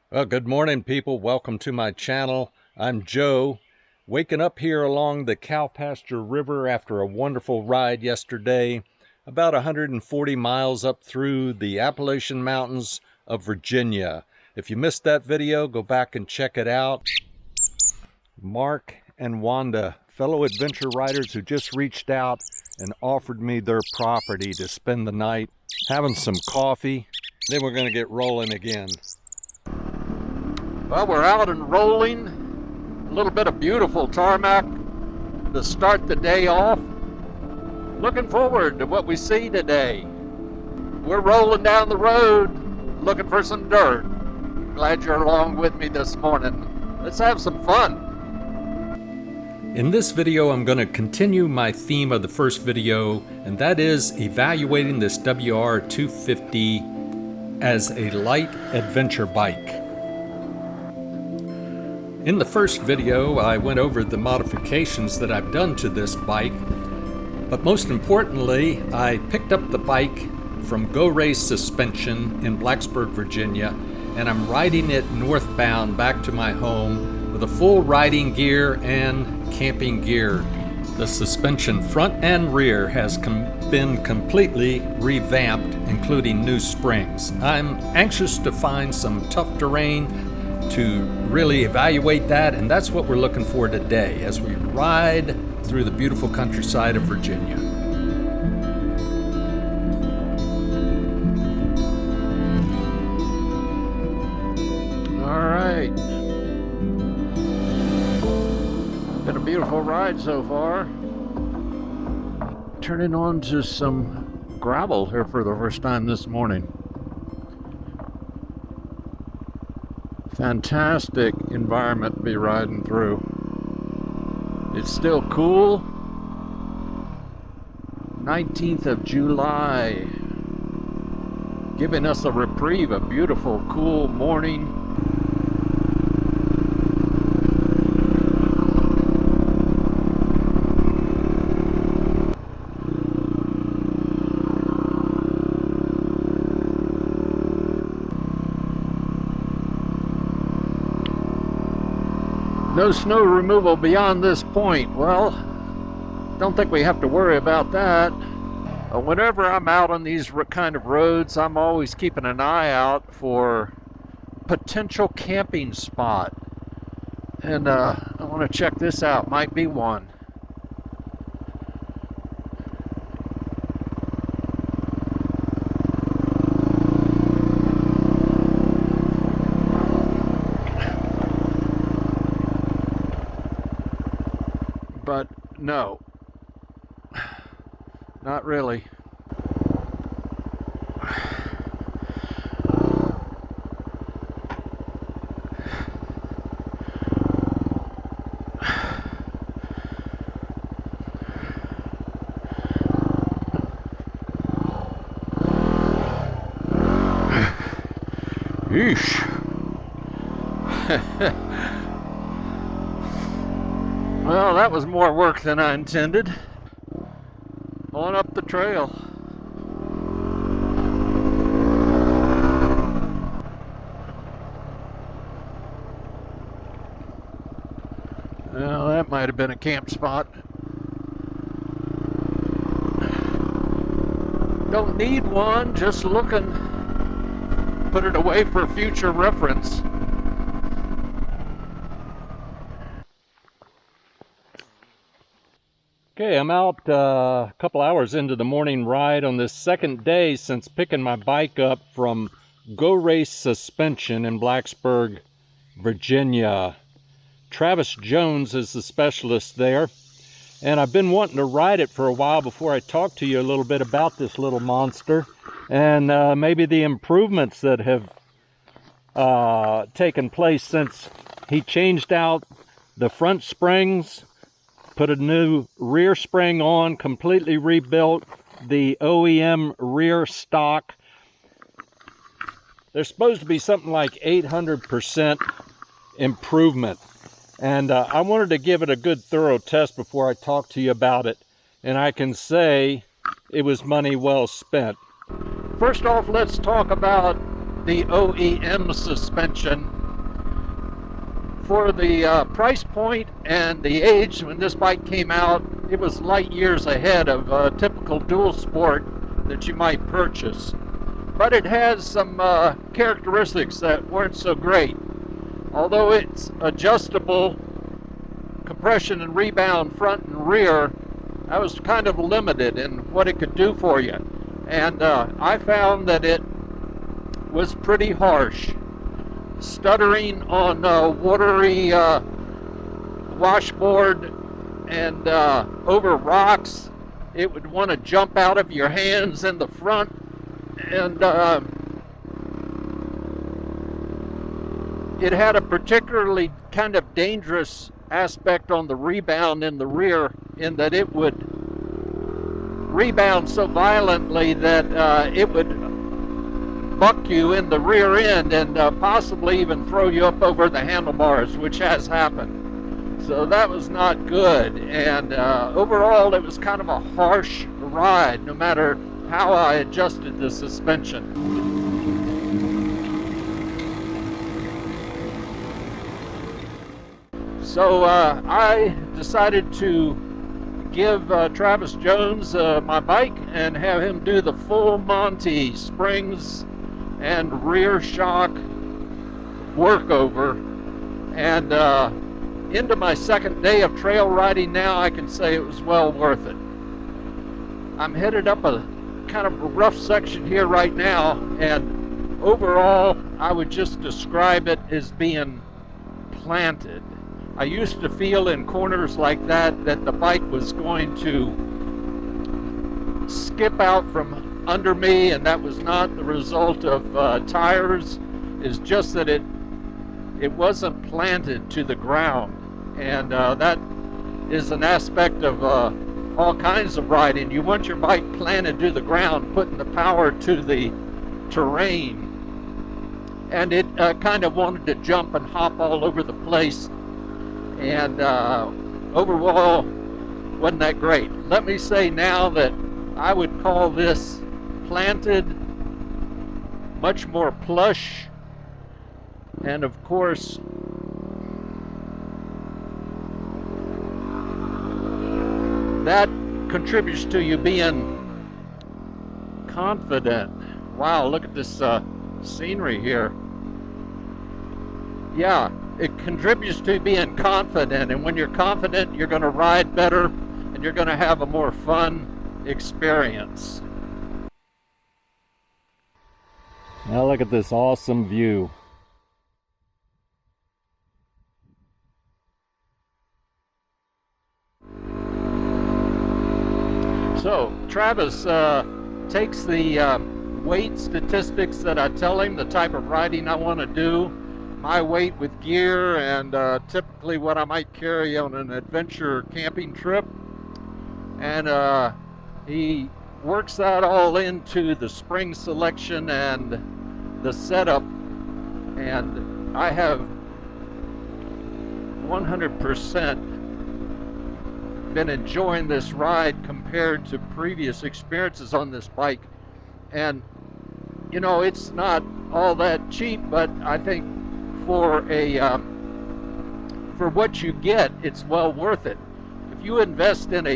Well, good morning, people. Welcome to my channel. I'm Joe, waking up here along the Cow Pasture River after a wonderful ride yesterday, about 140 miles up through the Appalachian Mountains of Virginia. If you missed that video, go back and check it out. Mark and Wanda, fellow adventure riders who just reached out and offered me their property to spend the night having some coffee. Then we're going to get rolling again. Well, we're out and rolling. A little bit of beautiful tarmac to start the day off. Looking forward to what we see today. We're rolling down the road looking for some dirt. Glad you're along with me this morning. Let's have some fun. In this video, I'm going to continue my theme of the first video, and that is evaluating this WR250 as a light adventure bike. In the first video, I went over the modifications that I've done to this bike, but most importantly, I picked up the bike from Go Race Suspension in Blacksburg, Virginia, and I'm riding it northbound back to my home with a full riding gear and camping gear. The suspension front and rear has been completely revamped, including new springs. I'm anxious to find some tough terrain to really evaluate that, and that's what we're looking for today as we ride through the beautiful countryside of Virginia. All right, been a beautiful ride so far. Turning on to some gravel here for the first time this morning. Fantastic environment to be riding through. It's still cool. 19th of July, giving us a reprieve, a beautiful, cool morning. No snow removal beyond this point. Well, don't think we have to worry about that. Whenever I'm out on these kind of roads, I'm always keeping an eye out for potential camping spot. And I want to check this out. Might be one. But no, not really. Yeesh. Well, that was more work than I intended. On up the trail. Well, that might have been a camp spot. Don't need one, just looking. Put it away for future reference. Okay, I'm out a couple hours into the morning ride on this second day since picking my bike up from Go Race Suspension in Blacksburg, Virginia. Travis Jones is the specialist there, and I've been wanting to ride it for a while before I talk to you a little bit about this little monster and maybe the improvements that have taken place since he changed out the front springs, put a new rear spring on, completely rebuilt the OEM rear stock. There's supposed to be something like 800% improvement. And I wanted to give it a good thorough test before I talk to you about it. And I can say it was money well spent. First off, let's talk about the OEM suspension. For the price point and the age when this bike came out, it was light years ahead of a typical dual sport that you might purchase. But it has some characteristics that weren't so great. Although it's adjustable, compression and rebound front and rear, I was kind of limited in what it could do for you. And I found that it was pretty harsh. Stuttering on watery washboard and over rocks, it would want to jump out of your hands in the front, and it had a particularly kind of dangerous aspect on the rebound in the rear, in that it would rebound so violently that it would buck you in the rear end and possibly even throw you up over the handlebars, which has happened. So that was not good, and overall it was kind of a harsh ride no matter how I adjusted the suspension. So I decided to give Travis Jones my bike and have him do the full Monty springs and rear shock workover. And into my second day of trail riding now, I can say it was well worth it. I'm headed up a kind of a rough section here right now, and overall I would just describe it as being planted. I used to feel in corners like that the bike was going to skip out from under me, and that was not the result of tires. It's just that it wasn't planted to the ground, and that is an aspect of all kinds of riding. You want your bike planted to the ground, putting the power to the terrain, and it kind of wanted to jump and hop all over the place, and overall wasn't that great. Let me say now that I would call this planted, much more plush, and of course that contributes to you being confident. Wow, look at this scenery here. Yeah, it contributes to being confident, and when you're confident, you're going to ride better and you're going to have a more fun experience. Now look at this awesome view. So Travis takes the weight statistics that I tell him, the type of riding I want to do, my weight with gear, and typically what I might carry on an adventure camping trip, and he works that all into the spring selection and the setup, and I have 100% been enjoying this ride compared to previous experiences on this bike. And you know, it's not all that cheap, but I think for what you get, it's well worth it. If you invest in a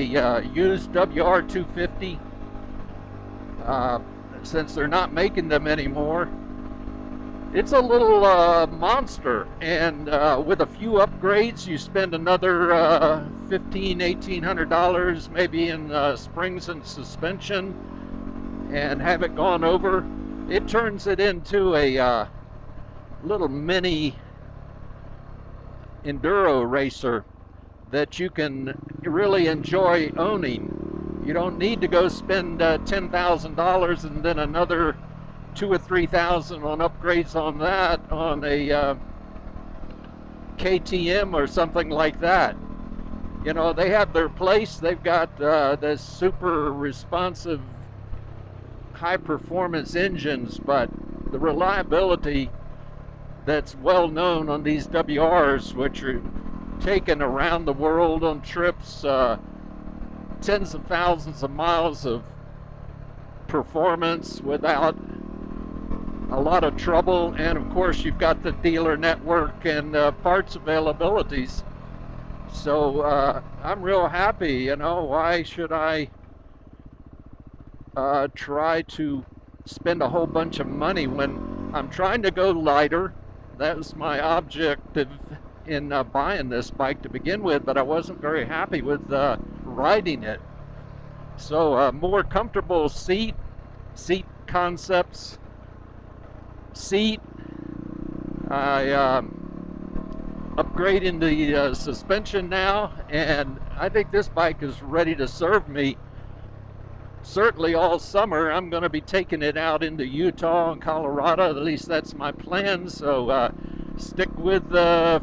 used WR250, since they're not making them anymore, it's a little monster, and with a few upgrades you spend another $1,500–1,800 maybe in springs and suspension and have it gone over. It turns it into a little mini enduro racer that you can really enjoy owning. You don't need to go spend $10,000 and then another $2,000 or $3,000 on upgrades on that on a KTM or something like that. You know, they have their place. They've got this super responsive high performance engines, but the reliability that's well known on these WRs, which are taken around the world on trips, tens of thousands of miles of performance without a lot of trouble, and of course you've got the dealer network and parts availabilities. So I'm real happy. You know, why should I try to spend a whole bunch of money when I'm trying to go lighter? That was my objective in buying this bike to begin with, but I wasn't very happy with riding it. So more comfortable seat concepts, seat. I upgrading the suspension now, and I think this bike is ready to serve me certainly all summer. I'm going to be taking it out into Utah and Colorado. At least that's my plan. So stick with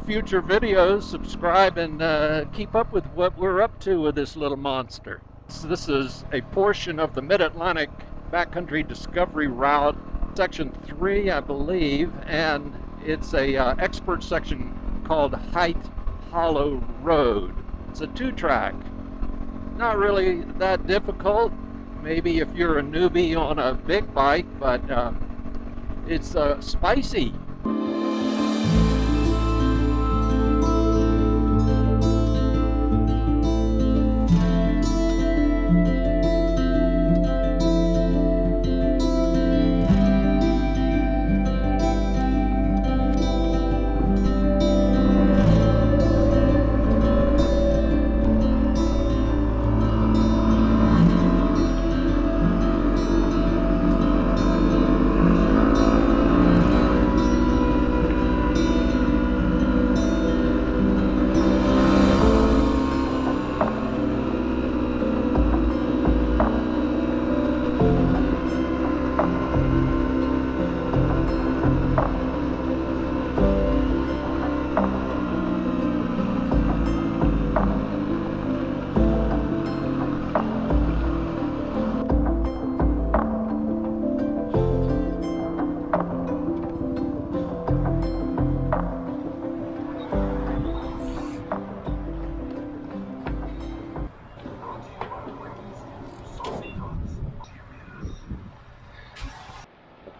future videos, subscribe, and keep up with what we're up to with this little monster. So this is a portion of the Mid-Atlantic Backcountry Discovery Route, Section 3, I believe, and it's a expert section called Height Hollow Road. It's a 2-track. Not really that difficult, maybe if you're a newbie on a big bike, but it's spicy.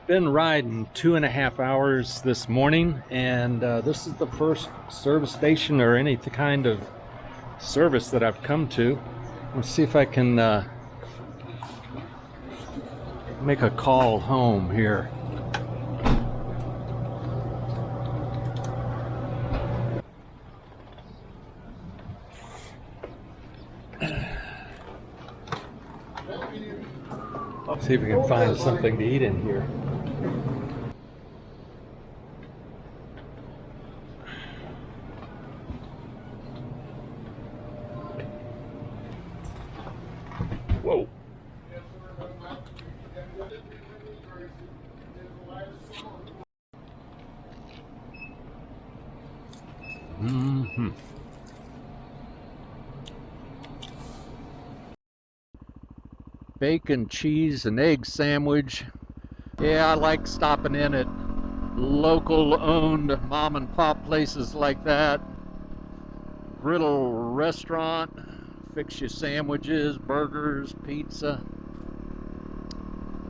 Been riding 2.5 hours this morning, and this is the first service station or any kind of service that I've come to. Let's see if I can make a call home here. See if we can find something to eat in here. Whoa. Mm-hmm. Bacon, cheese, and egg sandwich. Yeah, I like stopping in at local owned mom and pop places like that. Griddle restaurant, fix you sandwiches, burgers, pizza.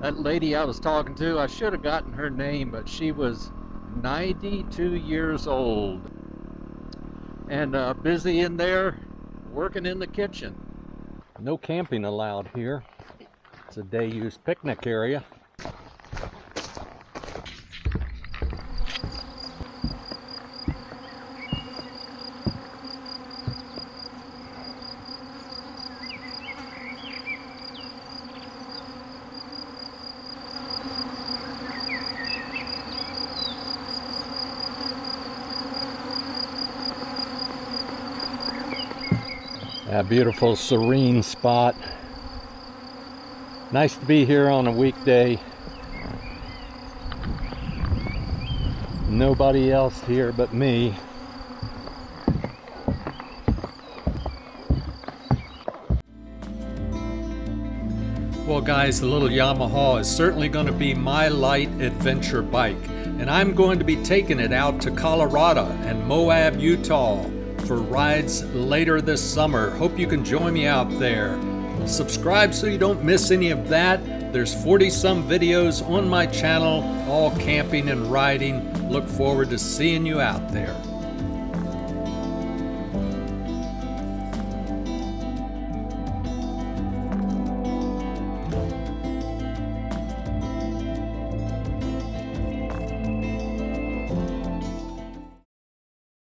That lady I was talking to, I should have gotten her name, but she was 92 years old and busy in there working in the kitchen. No camping allowed here. It's a day-use picnic area. A beautiful, serene spot. Nice to be here on a weekday. Nobody else here but me. Well guys, the little Yamaha is certainly going to be my light adventure bike, and I'm going to be taking it out to Colorado and Moab, Utah for rides later this summer. Hope you can join me out there. Subscribe so you don't miss any of that. There's 40-some videos on my channel, all camping and riding. Look forward to seeing you out there.